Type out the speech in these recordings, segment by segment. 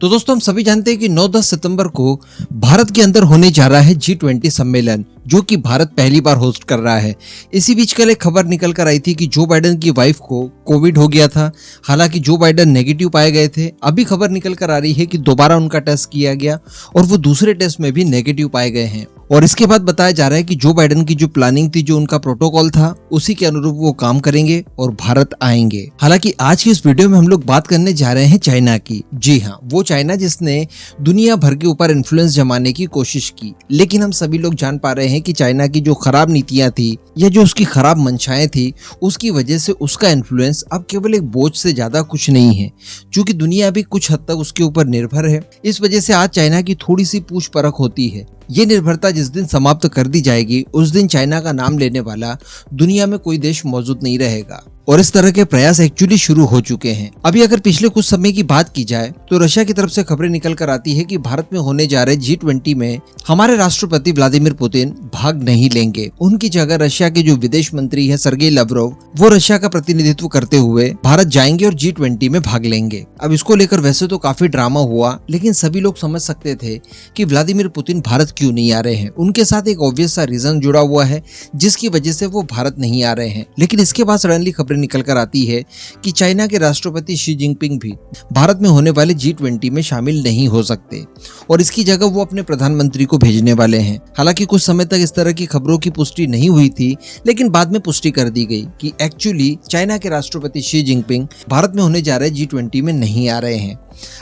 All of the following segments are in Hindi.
तो दोस्तों हम सभी जानते हैं कि 9-10 सितंबर को भारत के अंदर होने जा रहा है G20 सम्मेलन, जो कि भारत पहली बार होस्ट कर रहा है। इसी बीच कल एक खबर निकल कर आई थी कि जो बाइडेन की वाइफ को कोविड हो गया था। हालांकि जो बाइडेन नेगेटिव पाए गए थे। अभी खबर निकल कर आ रही है कि दोबारा उनका टेस्ट किया गया और वो दूसरे टेस्ट में भी नेगेटिव पाए गए हैं। और इसके बाद बताया जा रहा है कि जो बाइडेन की जो प्लानिंग थी, जो उनका प्रोटोकॉल था, उसी के अनुरूप वो काम करेंगे और भारत आएंगे। हालांकि आज की इस वीडियो में हम लोग बात करने जा रहे हैं चाइना की। जी हाँ, वो चाइना जिसने दुनिया भर के ऊपर इन्फ्लुएंस जमाने की कोशिश की। लेकिन हम सभी लोग जान पा रहे हैं कि चाइना की जो खराब नीतियां थी या जो उसकी खराब मंशाएं थी, उसकी वजह से उसका इन्फ्लुएंस अब केवल एक बोझ से ज्यादा कुछ नहीं है, क्योंकि दुनिया भी कुछ हद तक उसके ऊपर निर्भर है। इस वजह से आज चाइना की थोड़ी सी पूछ परख होती है। ये निर्भरता जिस दिन समाप्त कर दी जाएगी, उस दिन चाइना का नाम लेने वाला दुनिया में कोई देश मौजूद नहीं रहेगा। और इस तरह के प्रयास एक्चुअली शुरू हो चुके हैं। अभी अगर पिछले कुछ समय की बात की जाए तो रशिया की तरफ से खबरें निकल कर आती है कि भारत में होने जा रहे G20 में हमारे राष्ट्रपति व्लादिमीर पुतिन भाग नहीं लेंगे। उनकी जगह रशिया के जो विदेश मंत्री है सर्गेई लाव्रोव, वो रशिया का प्रतिनिधित्व करते हुए भारत जाएंगे और G20 में भाग लेंगे। अब इसको लेकर वैसे तो काफी ड्रामा हुआ, लेकिन सभी लोग समझ सकते थे कि व्लादिमीर पुतिन भारत क्यों नहीं आ रहे हैं। उनके साथ एक ऑब्वियस सा रीजन जुड़ा हुआ है जिसकी वजह से वो भारत नहीं आ रहे हैं। लेकिन इसके बाद सडनली खबरें निकल कर आती है कि चाइना के राष्ट्रपति शी जिनपिंग भी भारत में होने वाले G20 में शामिल नहीं हो सकते और इसकी जगह वो अपने प्रधानमंत्री को भेजने वाले हैं। हालांकि कुछ समय तक इस तरह की खबरों की पुष्टि नहीं हुई थी, लेकिन बाद में पुष्टि कर दी गई कि एक्चुअली चाइना के राष्ट्रपति शी जिनपिंग भारत में होने जा रहे G20 में नहीं आ रहे हैं।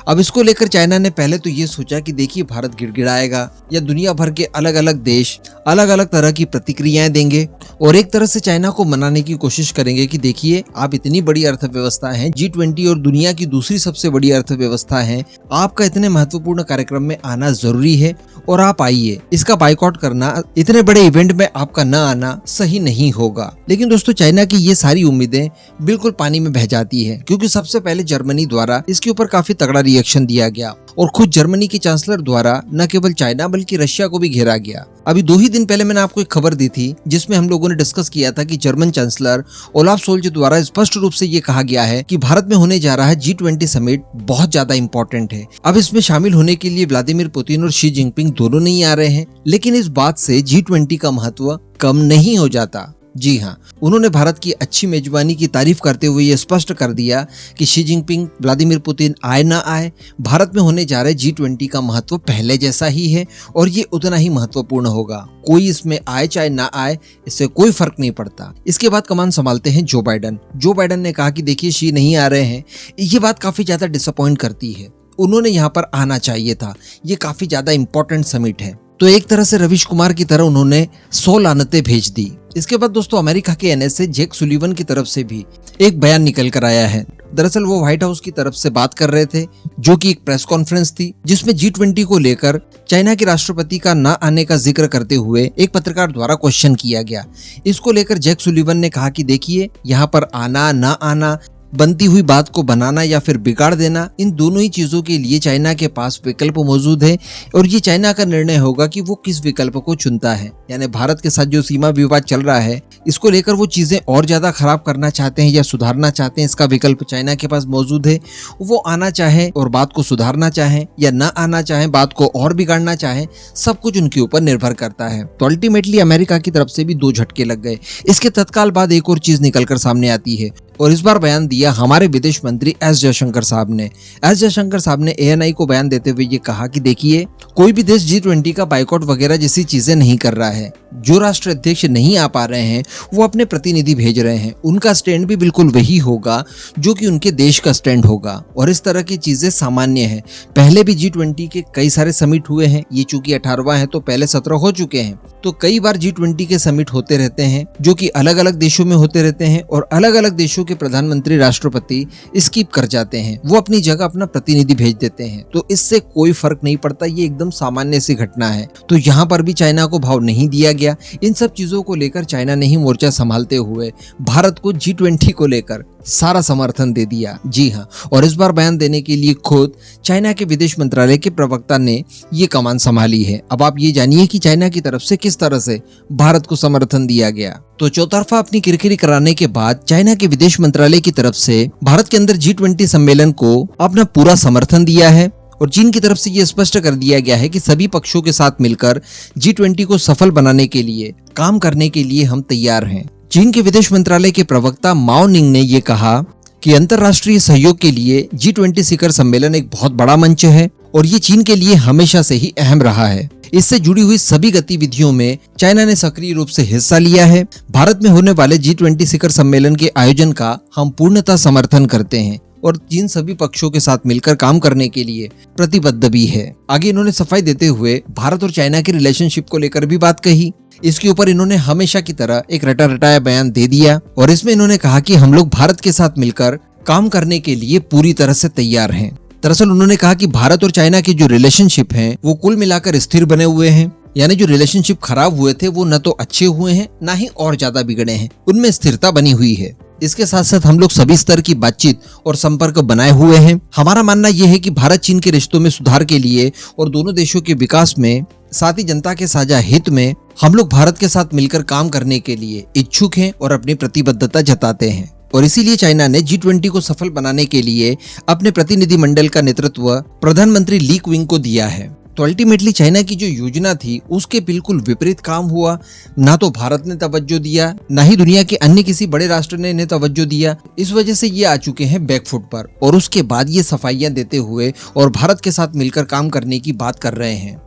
अब इसको लेकर चाइना ने पहले तो ये सोचा कि देखिए भारत गिड़गिड़ाएगा या दुनिया भर के अलग अलग देश अलग अलग तरह की प्रतिक्रियाएं देंगे और एक तरह से चाइना को मनाने की कोशिश करेंगे कि देखिए आप इतनी बड़ी अर्थव्यवस्था हैं, G20 और दुनिया की दूसरी सबसे बड़ी अर्थव्यवस्था है, आपका इतने महत्वपूर्ण कार्यक्रम में आना जरूरी है और आप आइए। इसका बाइकआउट करना, इतने बड़े इवेंट में आपका न आना सही नहीं होगा। लेकिन दोस्तों चाइना की ये सारी उम्मीदें बिल्कुल पानी में बह जाती है, क्योंकि सबसे पहले जर्मनी द्वारा इसके ऊपर काफी तगड़ा रिएक्शन दिया गया और खुद जर्मनी के चांसलर द्वारा न केवल चाइना बल्कि रशिया को भी घेरा गया। अभी 2 ही दिन पहले मैंने आपको एक खबर दी थी जिसमें हम लोगों ने डिस्कस किया था कि जर्मन चांसलर ओलाफ शोल्ज द्वारा स्पष्ट रूप से ये कहा गया है कि भारत में होने जा रहा है G20 समिट बहुत ज्यादा इंपॉर्टेंट है। अब इसमें शामिल होने के लिए व्लादिमीर पुतिन और शी जिनपिंग दोनों नहीं आ रहे हैं, लेकिन इस बात से G20 का महत्व कम नहीं हो जाता। जी हाँ, उन्होंने भारत की अच्छी मेजबानी की तारीफ करते हुए ये स्पष्ट कर दिया कि शी जिनपिंग, व्लादिमीर पुतिन आए ना आए, भारत में होने जा रहे G20 का महत्व पहले जैसा ही है और ये उतना ही महत्वपूर्ण होगा। कोई इसमें आए चाहे ना आए, इससे कोई फर्क नहीं पड़ता। इसके बाद कमान संभालते हैं जो बाइडेन। जो बाइडेन ने कहा कि देखिए शी नहीं आ रहे हैं। ये बात काफी ज्यादा डिसअपॉइंट करती है। उन्होंने यहाँ पर आना चाहिए था, ये काफी ज्यादा इंपॉर्टेंट समिट है। तो एक तरह से रवीश कुमार की तरह उन्होंने 100 लानतें भेज दी। इसके बाद दोस्तों अमेरिका के NSA जैक सुलिवन की तरफ से भी एक बयान निकल कर आया है। दरअसल वो व्हाइट हाउस की तरफ से बात कर रहे थे, जो कि एक प्रेस कॉन्फ्रेंस थी जिसमें G20 को लेकर चाइना के राष्ट्रपति का ना आने का जिक्र करते हुए एक पत्रकार द्वारा क्वेश्चन किया गया। इसको लेकर जैक सुलिवन ने कहा कि देखिए यहाँ पर आना ना आना, बनती हुई बात को बनाना या फिर बिगाड़ देना, इन दोनों ही चीजों के लिए चाइना के पास विकल्प मौजूद है और ये चाइना का निर्णय होगा कि वो किस विकल्प को चुनता है। यानी भारत के साथ जो सीमा विवाद चल रहा है, इसको लेकर वो चीजें और ज्यादा खराब करना चाहते हैं या सुधारना चाहते हैं, इसका विकल्प चाइना के पास मौजूद है। वो आना चाहे और बात को सुधारना चाहे या ना आना चाहे, बात को और बिगाड़ना चाहे, सब कुछ उनके ऊपर निर्भर करता है। तो अल्टीमेटली अमेरिका की तरफ से भी 2 झटके लग गए। इसके तत्काल बाद एक और चीज निकलकर सामने आती है और इस बार बयान दिया हमारे विदेश मंत्री एस जयशंकर साहब ने। एस जयशंकर साहब ने ANI को बयान देते हुए ये कहा कि देखिए कोई भी देश G20 का बाइकआउट वगैरह जैसी चीजें नहीं कर रहा है। जो राष्ट्र अध्यक्ष नहीं आ पा रहे हैं वो अपने प्रतिनिधि भेज रहे हैं। उनका स्टैंड भी बिल्कुल वही होगा जो कि उनके देश का स्टैंड होगा और इस तरह की चीजें सामान्य है। पहले भी G20 के कई सारे समिट हुए हैं, ये चूंकि 18वां है तो पहले 17 हो चुके हैं। तो कई बार G20 के समिट होते रहते हैं जो कि अलग अलग देशों में होते रहते हैं और अलग अलग देशों के प्रधानमंत्री राष्ट्रपति स्किप कर जाते हैं, वो अपनी जगह अपना प्रतिनिधि भेज देते हैं। तो इससे कोई फर्क नहीं पड़ता, ये एकदम सामान्य सी घटना है। तो यहाँ पर भी चाइना को भाव नहीं दिया गया। इन सब चीजों को लेकर चाइना ने ही मोर्चा संभालते हुए भारत को G20 को लेकर सारा समर्थन दे दिया। जी हाँ, और इस बार बयान देने के लिए खुद चाइना के विदेश मंत्रालय के प्रवक्ता ने ये कमान संभाली है। अब आप ये जानिए कि चाइना की तरफ से किस तरह से भारत को समर्थन दिया गया। तो चौतरफा अपनी किरकिरी कराने के बाद चाइना के विदेश मंत्रालय की तरफ से भारत के अंदर G20 सम्मेलन को अपना पूरा समर्थन दिया है और चीन की तरफ से ये स्पष्ट कर दिया गया है कि सभी पक्षों के साथ मिलकर G20 को सफल बनाने के लिए काम करने के लिए हम तैयार हैं। चीन के विदेश मंत्रालय के प्रवक्ता माओ निंग ने ये कहा कि अंतर्राष्ट्रीय सहयोग के लिए G20 शिखर सम्मेलन एक बहुत बड़ा मंच है और ये चीन के लिए हमेशा से ही अहम रहा है। इससे जुड़ी हुई सभी गतिविधियों में चाइना ने सक्रिय रूप से हिस्सा लिया है। भारत में होने वाले G20 शिखर सम्मेलन के आयोजन का हम पूर्णतः समर्थन करते हैं और चीन सभी पक्षों के साथ मिलकर काम करने के लिए प्रतिबद्ध भी है। आगे इन्होंने सफाई देते हुए भारत और चाइना की रिलेशनशिप को लेकर भी बात कही। इसके ऊपर इन्होंने हमेशा की तरह एक रटा रटाया बयान दे दिया और इसमें इन्होंने कहा कि हम लोग भारत के साथ मिलकर काम करने के लिए पूरी तरह से तैयार हैं। दरअसल उन्होंने कहा कि भारत और चाइना की जो रिलेशनशिप है वो कुल मिलाकर स्थिर बने हुए हैं, यानी जो रिलेशनशिप खराब हुए थे वो न तो अच्छे हुए हैं न ही और ज्यादा बिगड़े हैं, उनमें स्थिरता बनी हुई है। इसके साथ साथ हम लोग सभी स्तर की बातचीत और संपर्क बनाए हुए हैं। हमारा मानना यह है कि भारत चीन के रिश्तों में सुधार के लिए और दोनों देशों के विकास में, साथ ही जनता के साझा हित में हम लोग भारत के साथ मिलकर काम करने के लिए इच्छुक हैं और अपनी प्रतिबद्धता जताते हैं। और इसीलिए चाइना ने G20 को सफल बनाने के लिए अपने प्रतिनिधि मंडल का नेतृत्व प्रधानमंत्री ली क्विंग को दिया है। तो अल्टीमेटली चाइना की जो योजना थी उसके बिल्कुल विपरीत काम हुआ। ना तो भारत ने तवज्जो दिया, ना ही दुनिया के अन्य किसी बड़े राष्ट्र ने इन्हें तवज्जो दिया। इस वजह से ये आ चुके हैं बैकफुट पर और उसके बाद ये सफाइयां देते हुए और भारत के साथ मिलकर काम करने की बात कर रहे हैं।